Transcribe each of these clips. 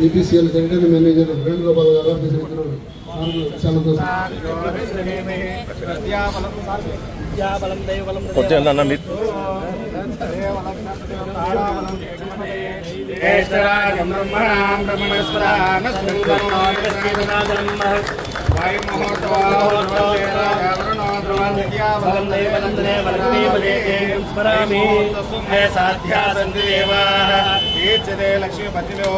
ఈపీసీఎల్ centre manager Venugopal గారు లక్ష్మీపతిలో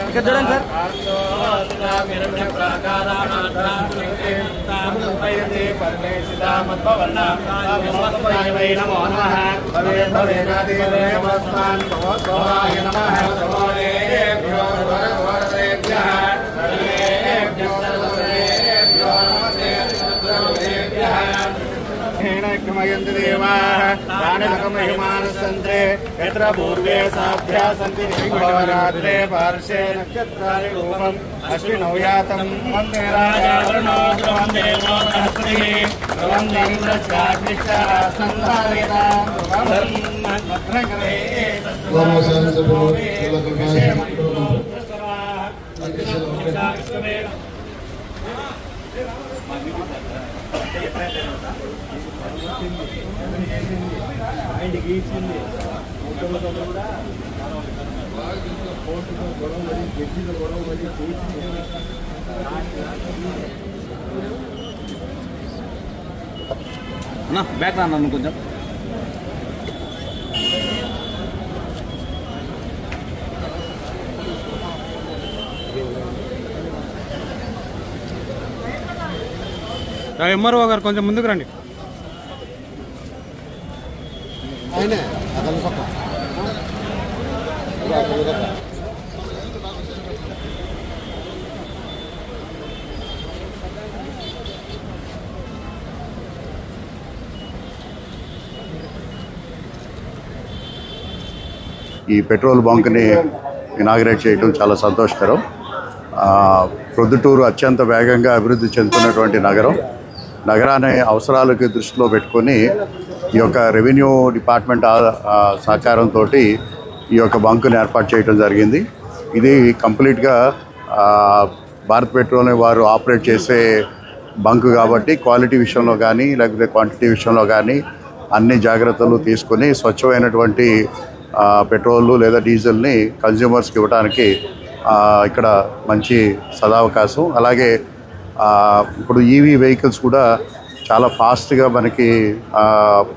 ఇక్కడ చూడండి सार यत्र पूर्वे साभ्या सन्ति रात्रे पार्श्वे नक्षत्राणि रूपम् अश्विनौ यातं वन्दे राजावरुणो वन्दे बैक కొంచెం ఎంఆర్ఓ గారు కొంచెం ముందుకు రండి. ఈ పెట్రోల్ బంక్ని ఇనాగ్రేట్ చేయడం చాలా సంతోషకరం. ప్రొద్దుటూరు అత్యంత వేగంగా అభివృద్ధి చెందుతున్నటువంటి నగరాన్ని అవసరాలకి దృష్టిలో పెట్టుకొని ఈ యొక్క రెవెన్యూ డిపార్ట్మెంట్ సహకారంతో ఈ యొక్క బంకుని ఏర్పాటు చేయడం జరిగింది. ఇది కంప్లీట్గా భారత్ పెట్రోల్ని వారు ఆపరేట్ చేసే బంకు కాబట్టి క్వాలిటీ విషయంలో కానీ లేకపోతే క్వాంటిటీ విషయంలో కానీ అన్ని జాగ్రత్తలు తీసుకొని స్వచ్ఛమైనటువంటి పెట్రోల్ లేదా డీజిల్ని కన్జ్యూమర్స్కి ఇవ్వడానికి ఇక్కడ మంచి సదావకాశం. అలాగే ఇప్పుడు ఈవీ వెహికల్స్ కూడా చాలా ఫాస్ట్గా మనకి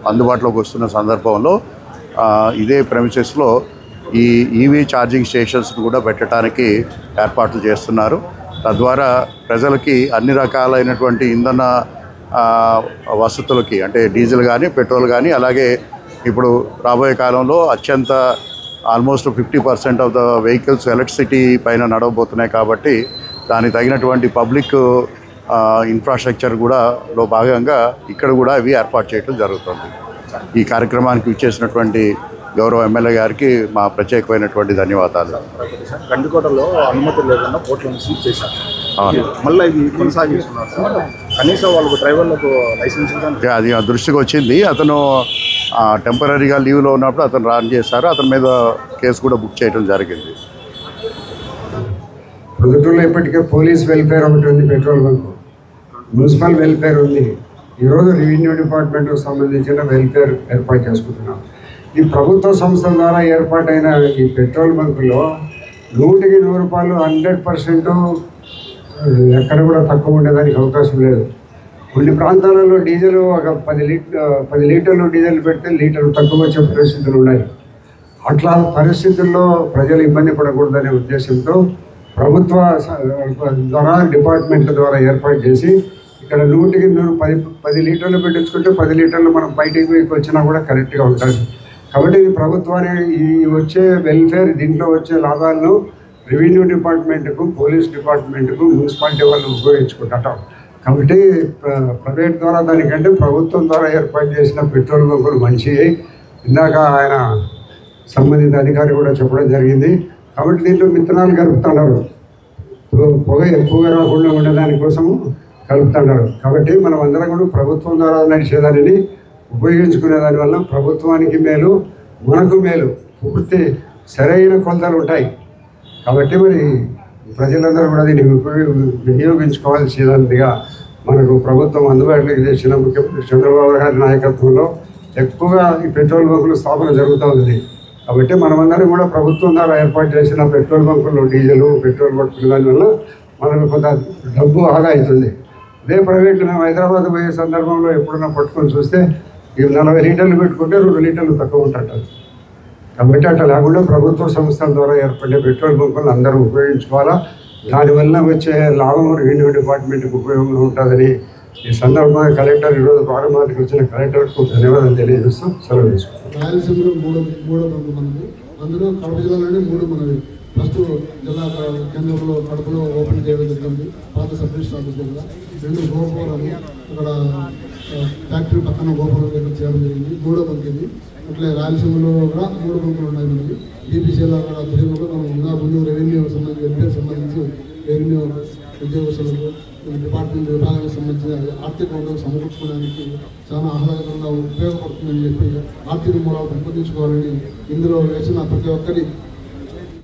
అందుబాటులోకి వస్తున్న సందర్భంలో ఇదే ప్రెమిసెస్లో ఈ ఈవీ ఛార్జింగ్ స్టేషన్స్ కూడా పెట్టడానికి ఏర్పాట్లు చేస్తున్నారు. తద్వారా ప్రజలకి అన్ని రకాలైనటువంటి ఇంధన వసతులకి అంటే డీజిల్ కానీ పెట్రోల్ కానీ అలాగే ఇప్పుడు రాబోయే కాలంలో అత్యంత almost 50% of the vehicles electricity పైన నడవబోతున్నాయి కాబట్టి దానికి తగినటువంటి పబ్లిక్ ఇన్ఫ్రాస్ట్రక్చర్ లో భాగంగా ఇక్కడ కూడా ఇవి ఏర్పాటు చేయడం జరుగుతుంది. ఈ కార్యక్రమానికి ఇచ్చేసినటువంటి గౌరవ ఎమ్మెల్యే గారికి మా ప్రత్యేకమైనటువంటి ధన్యవాదాలు. గండికోటలో అనుమతి లేకుండా పోర్ట్లను సీజ్ చేశారు. మళ్ళీ ఇది కొనసాగిస్తున్నారు. కనీసం వాళ్ళకు డ్రైవర్లకు లైసెన్స్ అది దృష్టికి వచ్చింది. అతను టెంపరీగా లీవ్లో ఉన్నప్పుడు అతను రన్ చేశారు. అతని మీద కేసు కూడా బుక్ చేయడం జరిగింది. ప్రొద్దుటూరులో ఇప్పటికే పోలీస్ వెల్ఫేర్ ఒకటి ఉంది, పెట్రోల్ బంక్, మున్సిపల్ వెల్ఫేర్ ఉంది. ఈరోజు రెవెన్యూ డిపార్ట్మెంట్కి సంబంధించిన వెల్ఫేర్ ఏర్పాటు చేసుకుంటున్నాం. ఈ ప్రభుత్వ సంస్థల ద్వారా ఏర్పాటైన ఈ పెట్రోల్ బంకులో 100కి 100 రూపాయలు 100% ఎక్కడ కూడా తక్కువ ఉండేదానికి అవకాశం లేదు. కొన్ని ప్రాంతాలలో డీజిల్ ఒక 10 లీటర్లు డీజిల్ పెడితే లీటర్లు తక్కువ వచ్చే పరిస్థితులు ఉన్నాయి. అట్లా పరిస్థితుల్లో ప్రజలు ఇబ్బంది పడకూడదనే ఉద్దేశంతో ప్రభుత్వ ద్వారా డిపార్ట్మెంట్ ద్వారా ఏర్పాటు చేసి ఇక్కడ 100కి 100 10 లీటర్లు పెట్టించుకుంటే 10 లీటర్లు మనం బయటికి వచ్చినా కూడా కరెక్ట్గా ఉంటుంది. కాబట్టి ఇది ప్రభుత్వానికి ఈ వచ్చే వెల్ఫేర్ దీంట్లో వచ్చే లాభాలను రెవెన్యూ డిపార్ట్మెంట్కు, పోలీస్ డిపార్ట్మెంట్కు, మున్సిపాలిటీ వాళ్ళు ఉపయోగించుకుంటాం. కాబట్టి ప్రైవేట్ ద్వారా దానికంటే ప్రభుత్వం ద్వారా ఏర్పాటు చేసిన పెట్రోల్ బంకులు మంచివి. ఇందాక ఆయన సంబంధిత అధికారి కూడా చెప్పడం జరిగింది. కాబట్టి దీంట్లో మిత్తనాలు గడుపుతున్నారు. పొగ ఎక్కువగా రాకుండా ఉండడానికోసము కలుపుతున్నారు. కాబట్టి మనం అందరం కూడా ప్రభుత్వం ద్వారా నడిచేదానిని ఉపయోగించుకునే దానివల్ల ప్రభుత్వానికి మేలు, మనకు మేలు, పూర్తి సరైన కొలతలు ఉంటాయి. కాబట్టి మరి ప్రజలందరూ కూడా దీన్ని వినియోగించుకోవాల్సినదిగా మనకు ప్రభుత్వం అందుబాటులోకి తెచ్చిన ముఖ్యమంత్రి చంద్రబాబు గారి నాయకత్వంలో ఎక్కువగా ఈ పెట్రోల్ బంకుల స్థాపన జరుగుతూ ఉంది. కాబట్టి మనమందరం కూడా ప్రభుత్వం ద్వారా ఏర్పాటు చేసిన పెట్రోల్ బంకుల్లో డీజిల్ పెట్రోల్ పట్టుకునే దానివల్ల మనకు కొంత డబ్బు ఆదా అవుతుంది. అదే ప్రైవేట్లో మేము హైదరాబాద్ పోయే సందర్భంలో ఎప్పుడన్నా పట్టుకొని చూస్తే ఈ 40 లీటర్లు పెట్టుకుంటే 2 లీటర్లు తక్కువ ఉంటుంటారు. కాబట్టి అట్లా లేకుండా ప్రభుత్వ సంస్థల ద్వారా ఏర్పడే పెట్రోల్ బంకులను అందరూ ఉపయోగించుకోవాలా. దానివల్ల వచ్చే లాభం రెవెన్యూ డిపార్ట్మెంట్కి ఉపయోగంగా ఉంటుందని ఈ సందర్భంగా కలెక్టర్ ఈరోజు ప్రారంభానికి వచ్చిన కలెక్టర్కు ధన్యవాదాలు తెలియజేస్తూ సెలవు తీసుకుంటాం. రాయలసీమలో మూడో బంకు మనది. అందులో కడప జిల్లాలోనే 3 మనది. ఫస్ట్ జిల్లా కేంద్రంలో కడపలో ఓపెన్ చేయడం జరిగింది, పాత సబ్ రిజిస్టర్ ఆఫీస్ దగ్గర. 2 గోపురాలు అక్కడ ఫ్యాక్టరీ పక్కన గోపురం దగ్గర చేయడం జరిగింది. 3వ బంక్ ఇది. అట్లే రాయలసీమలో కూడా 3 బంకులు ఉన్నాయి మనకి. బీపీసీలో అక్కడ తిరుగులో మనం ఇంకా ముందు రెవెన్యూ సంబంధించి వెల్ఫేర్ సంబంధించి రెవెన్యూ ఉద్యోగస్తులకు డిపార్ట్మెంట్ విభాగానికి సంబంధించిన ఆర్థిక వనరులు సమకూర్చుకోవడానికి చాలా ఆహ్లాదకరంగా ఉపయోగపడుతుందని చెప్పి ఆర్థిక మూలాలు పెంపొందించుకోవాలని ఇందులో వేసిన ప్రతి ఒక్కరి